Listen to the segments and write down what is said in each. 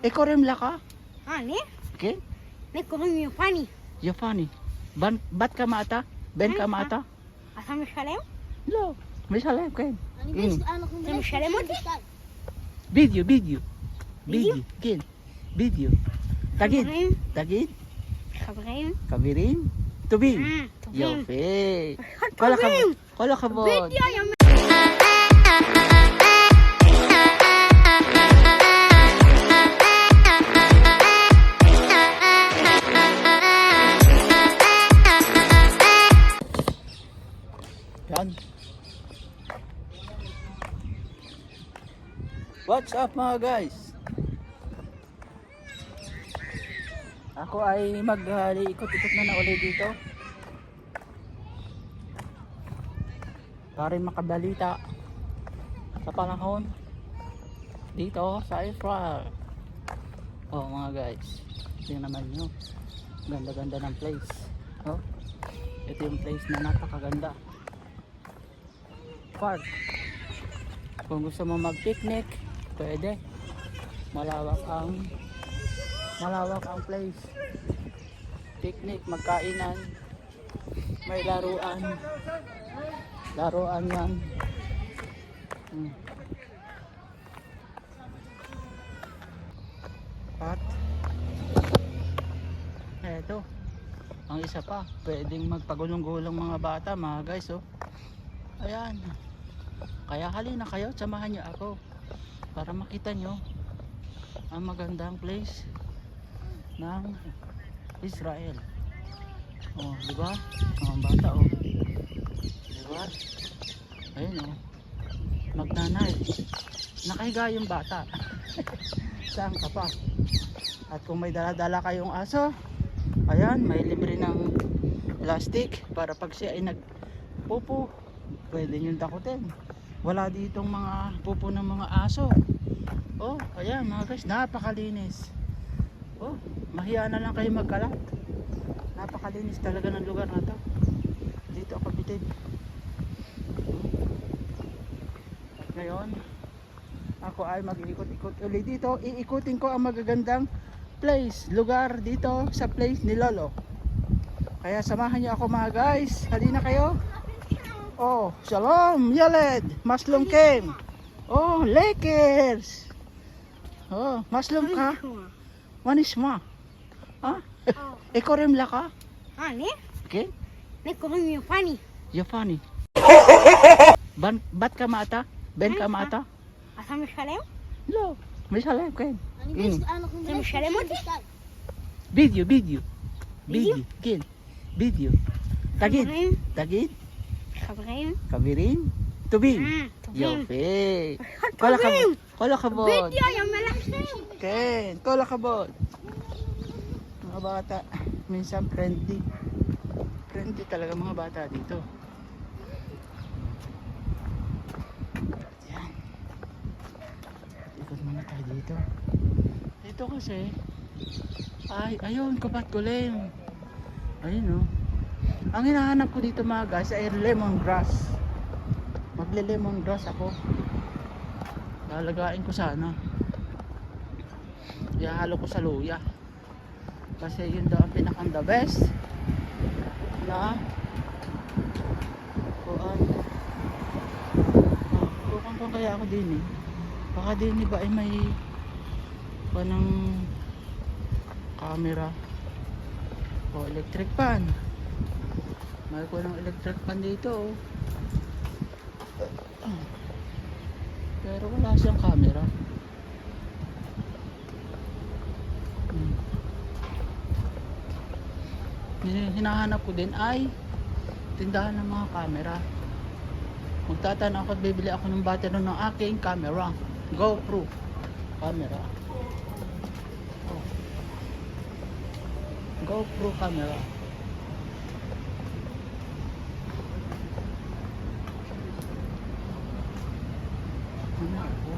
Ekorim laka? Ne? Okay? Ne korum yufani. Yafani. Bat ka mata? Ben ka mata? אתה משלם? לא, משלם, כן. אתה משלם אותי? בדיו, כן, בדיו. תגיד, חברים? תגיד, חברים? חברים? טובים. טובים. יופי. טובים. כל הכבוד. בדיוק. Yan. What's up mga guys? Ako ay mag-ikot-ikot na ulit dito para makabalita sa panahon dito sa Israel. Oh mga guys, tingnan naman nyo, ganda-ganda ng place. Oh, ito yung place na napakaganda. Park. Kung gusto mo mag-picnic, pwede. Malawak ang place. Picnic, magkainan, may laruan. Laruan yan. At eto, ang isa pa, pwedeng magpagulong-gulong mga bata, mga guys, oh. Ayan. Kaya halina kayo, samahan nyo ako para makita nyo ang magandang place ng Israel. Oh, di ba? Mga bata, oh. Di ba? Ayun, oh. Magnanay. Nakahiga yung bata. Saan ka pa? At kung may dala-dala kayong aso, ayan, may libre ng plastic para pag siya ay nagpupo, pwede nyo dakutin. Wala ditong mga pupo ng mga aso. Oh, ayan mga guys, napakalinis. Oh, mahiya na lang kayo magkalat. Napakalinis talaga ng lugar na to. Dito ako bitid. At ngayon, ako ay mag-iikot-ikot ulit dito. Iikutin ko ang magagandang place, lugar dito sa place ni Lolo. Kaya samahan niyo ako mga guys. Halina kayo. Oh, shalom, Yaled, maslum kem. Oh, Lakers. Oh, maslum ka? Manisma. Ha? Ekorim laka? Ne? Okay? Ne korum yufani. Yafani. Bat ka mata? Ben ka mata? אתה משלם? לא, משלם, כן. אתה משלם אותי? בדיו, כן, בדיו. תגיד, חברים? תגיד, חברים? חברים? טובים. טובים. יופי. טובים. כל הכבוד. בדיוק, יא מלאכים. כן, כל הכבוד. Mga bata, minsan friendly. Friendly talaga mga bata dito. Yan. Ikot muna tayo dito. Dito kasi, ay, ayun, kapat kulim. Ayun, oh. Ang hinahanap ko dito mga guys ay lemongrass. Magle-lemongrass ako. Lalagain ko sana. Ihalo ko sa luya. Kasi yun daw ang pinakang the best na kuan. Bukan ko kaya ako din eh. Baka din ba ay may panang camera o electric pan. May ko ng electric pan dito, oh. Pero wala siyang camera. Hinahanap ko din ay tindahan ng mga camera. Magtatanaw ako at bibili ako ng battery ng aking camera, GoPro camera. Oh. GoPro camera. Ano ako?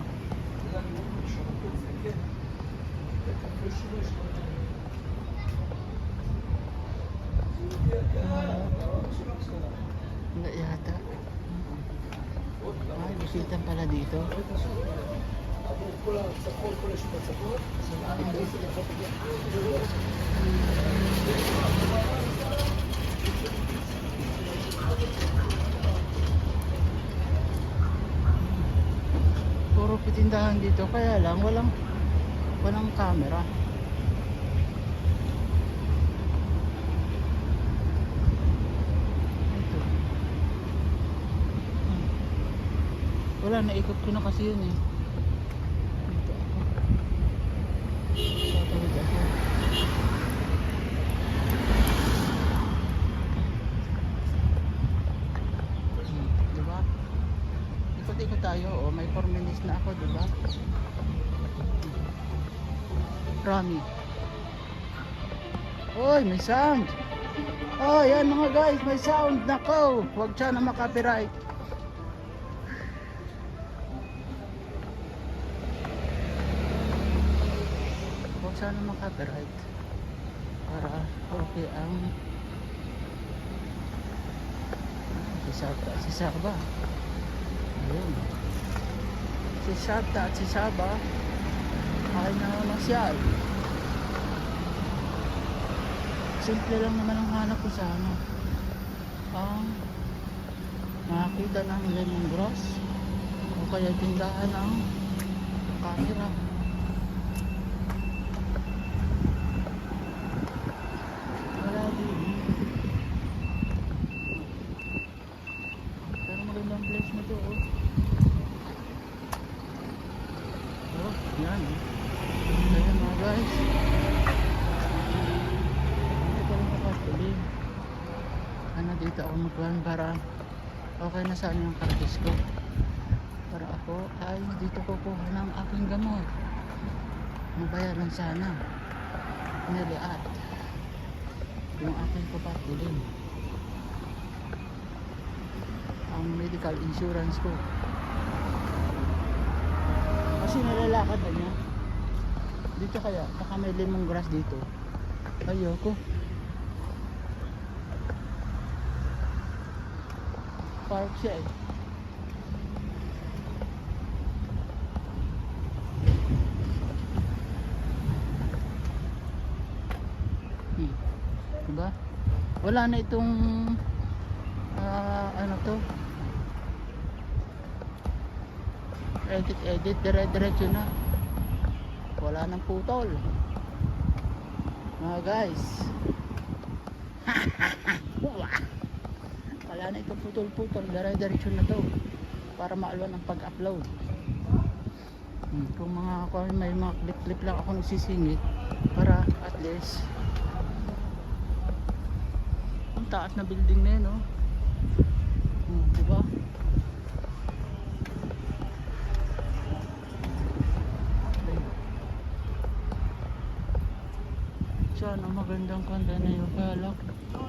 Wala yata. Ay, bisitan pala dito. Puro pitindahan dito, kaya lang walang camera. Ito. Wala, naikot ko na kasi yun eh. Dito ako. Tatawid ako. Diba? Ikot-ikot tayo. Oh, may 4 minutes na ako, diba? Rami. Oy, may sound. Oh, yan mga guys, may sound. Nako, huwag sana makapiright. Huwag sana makapiright. Para okay ang si Saba. Ayun. Si Sabta at si Saba ay namamasyal. Simple lang naman ang hanap ko sa ano. Ang makakita ng lemongrass o kaya tindahan ng camera. Wala din. Pero magandang place na to, oh. Oh, yan. Kaya mga guys, hindi ko rin kapatuloy. Ano, dito ako magkuhan para okay na saan yung kartis ko. Para ako ay dito kukuha ng aking gamot. Mabayaran sana. Niliat yung aking kapatuloy. Ang medical insurance ko. Kasi nalalakad na niya. Dito kaya, baka may lemongrass dito. Ayoko. Park siya eh. Diba? Wala na itong ano to, edit dire-diretso na. Wala nang putol mga guys. Wala na itong putol-putol, dire-diretso na to para maalwan ang pag-upload. Kung may mga clip-clip lang ako nagsisingit para at least ang taas na building na yun, no? Diba? Sana magandang kanda na yung kalak.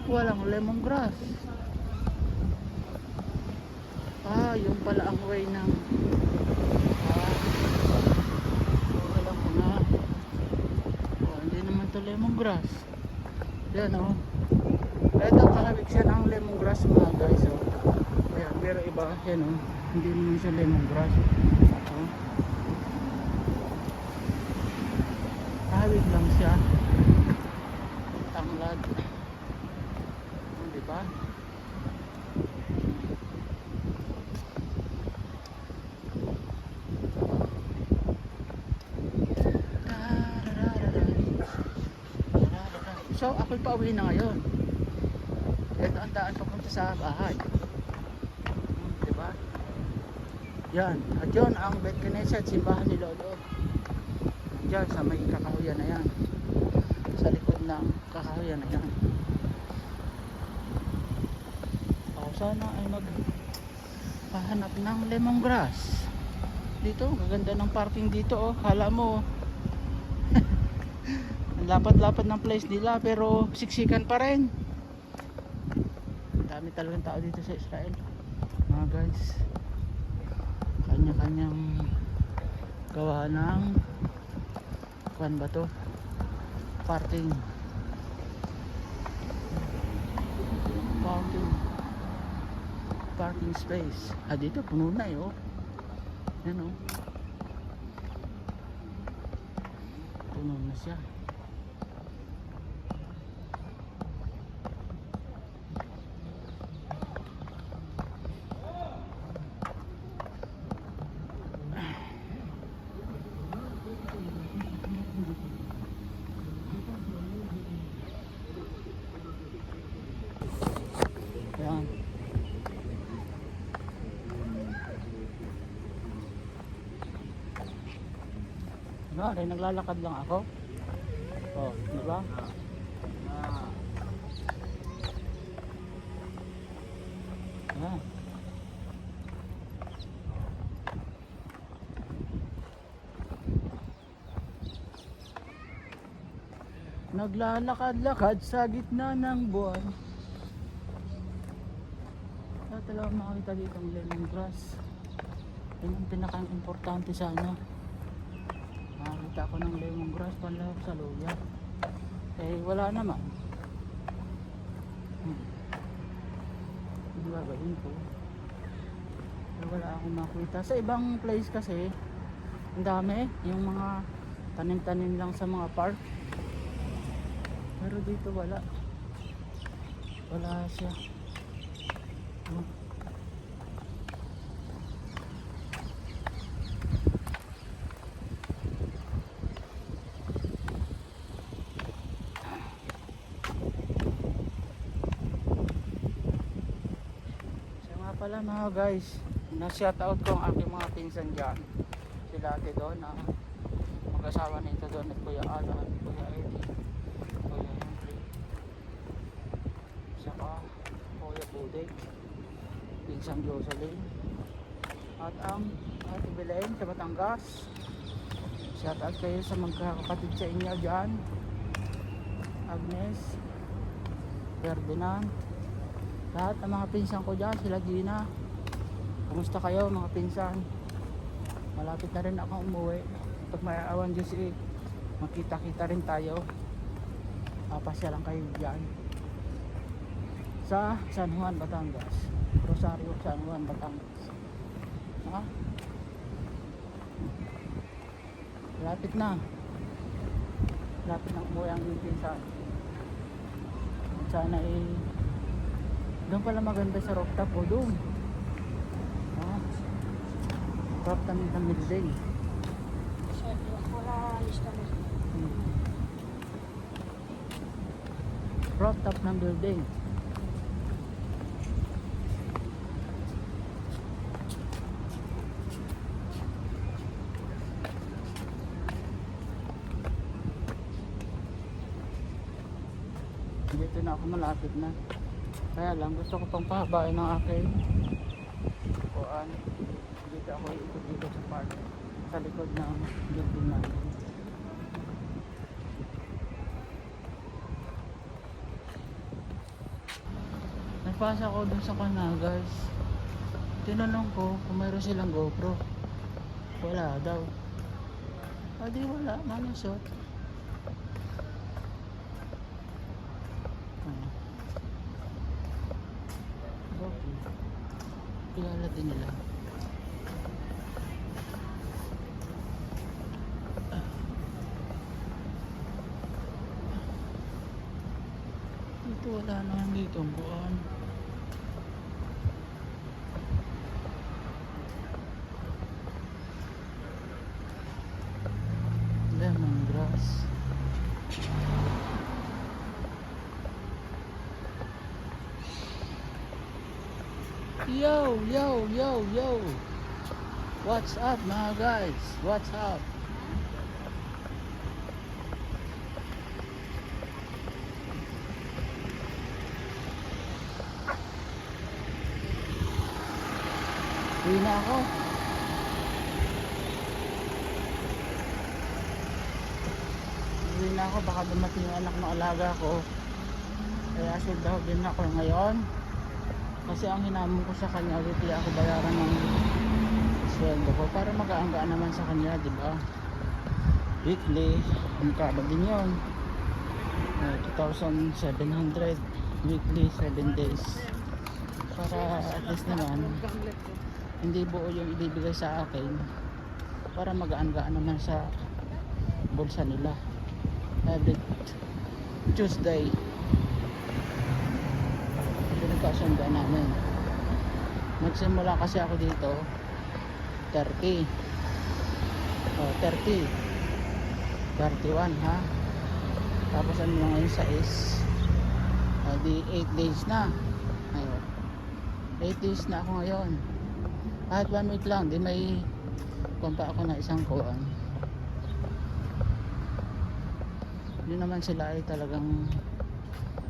Walang lemongrass. Yung pala ang way ng alam ko na. Hindi naman to lemongrass. Yan, oh. Ito kakabig siya ng lemongrass mga guys, oh. Ayan, pero iba yan, oh. Hindi naman siya lemongrass, oh. Kakabig lang siya. Tanglad, oh, diba? So ako'y pauwi na ngayon. Ito ang daan papunta sa bahay. Diba? Yan. At yun ang Bet Knesset, simbahan ni Lolo. Diyan sa may kakahuyan na yan. Sa likod ng kakahuyan na yan. Sana ay magpahanap ng lemongrass. Dito, gaganda ng parking dito, oh. Hala mo, lapat-lapat ng place nila pero siksikan pa rin. Dami talagang tao dito sa Israel mga guys. Kanya-kanyang gawa ng kuwan ba to, parking parking space. Dito puno na, oh. Yan, oh. puno na siya. Ayan. Kunwari, naglalakad lang ako. Oh, di ba? Ayan. Naglalakad-lakad sa gitna ng buwan. Wala talaga makakita dito ang lemongrass. Yun ang pinaka-importante sa ano. Makakita ako ng lemongrass panlawak sa luya. Eh wala naman. Hindi gagawin ko. Pero wala akong makita. Sa ibang place kasi ang dami. Yung mga tanim-tanim lang sa mga park. Pero dito wala. Wala siya. Pala mga guys, na-shoutout ko ang aking mga pinsan dyan. Sila ate doon, mag-asawa nito doon at Kuya Alan, Kuya Eddie, Kuya Henry, saka Kuya Budek, pinsan Jocelyn, at ang Ate Belen sa Batangas. Shoutout kayo sa magkakapatid sa inyo dyan, Agnes, Ferdinand, lahat ng mga pinsan ko dyan, sila Gina. Kumusta kayo mga pinsan? Malapit na rin ako umuwi. Pag may awan Diyos makita-kita rin tayo. Papasya lang kayo dyan sa San Juan, Batangas. Rosario, San Juan, Batangas. Ha? Malapit na. Malapit na umuwi ang pinsan. Sana doon pala maganda sa rooftop o doon. Rooftop ng building. Rooftop ng building. Dito na ako, malapit na. Kaya lang gusto ko pang pahabain ng aking kuan. Dito ako ikot dito sa park, sa likod ng building natin. Nagpasa ako dun sa kana guys. Tinanong ko kung mayroon silang GoPro. Wala daw. Di wala, manusot. Kilala din nila. Dito wala naman dito ang buwan. Lemongrass. Yo, yo, yo, yo. What's up mga guys? What's up? Uwi na ako. Uwi na ako, baka dumating yung anak ng alaga ko. Kaya daw din ako ngayon. Kasi ang hinamon ko sa kanya, weekly ako bayaran ng sweldo ko para mag-aanggaan naman sa kanya, di ba? Weekly, magkano din yun? 2,700 weekly, 7 days. Para at least naman, hindi buo yung ibibigay sa akin para mag-aanggaan naman sa bulsa nila every Tuesday. Pinagkasundan namin. Nagsimula kasi ako dito 30 31 ha. Tapos ano na ngayon sa is di 8 days na. Ayun, 8 days na ako ngayon. Kahit 1 week lang, di may kumpa ako na isang kuan. Yun naman sila ay talagang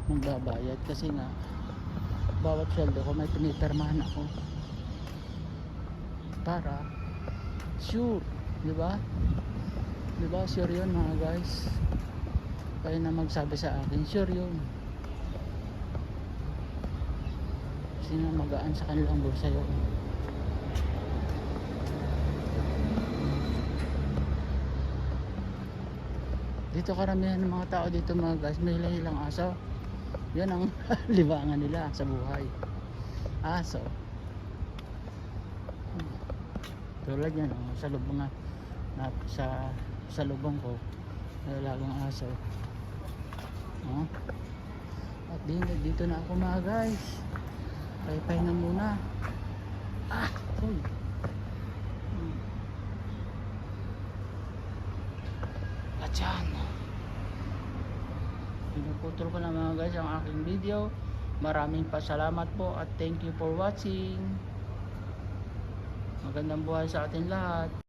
magbabayad kasi nga bawat sweldo ko may pinipirmahan ako para sure, di ba? Di ba sure yun mga guys? Kayo na magsabi sa akin, sure yun. Sino magaan sa kanilang bulsa yun? Dito karamihan ng mga tao dito mga guys, may hilang aso. Yan ang libangan nila sa buhay. Aso. Tulad yan, sa lubong nga sa lubong ko may alagang aso. At dito na ako mga guys. Pahipahinga muna. Uy. At yan, pinuputol ko na mga guys ang aking video. Maraming pasalamat po at thank you for watching. Magandang buhay sa atin lahat.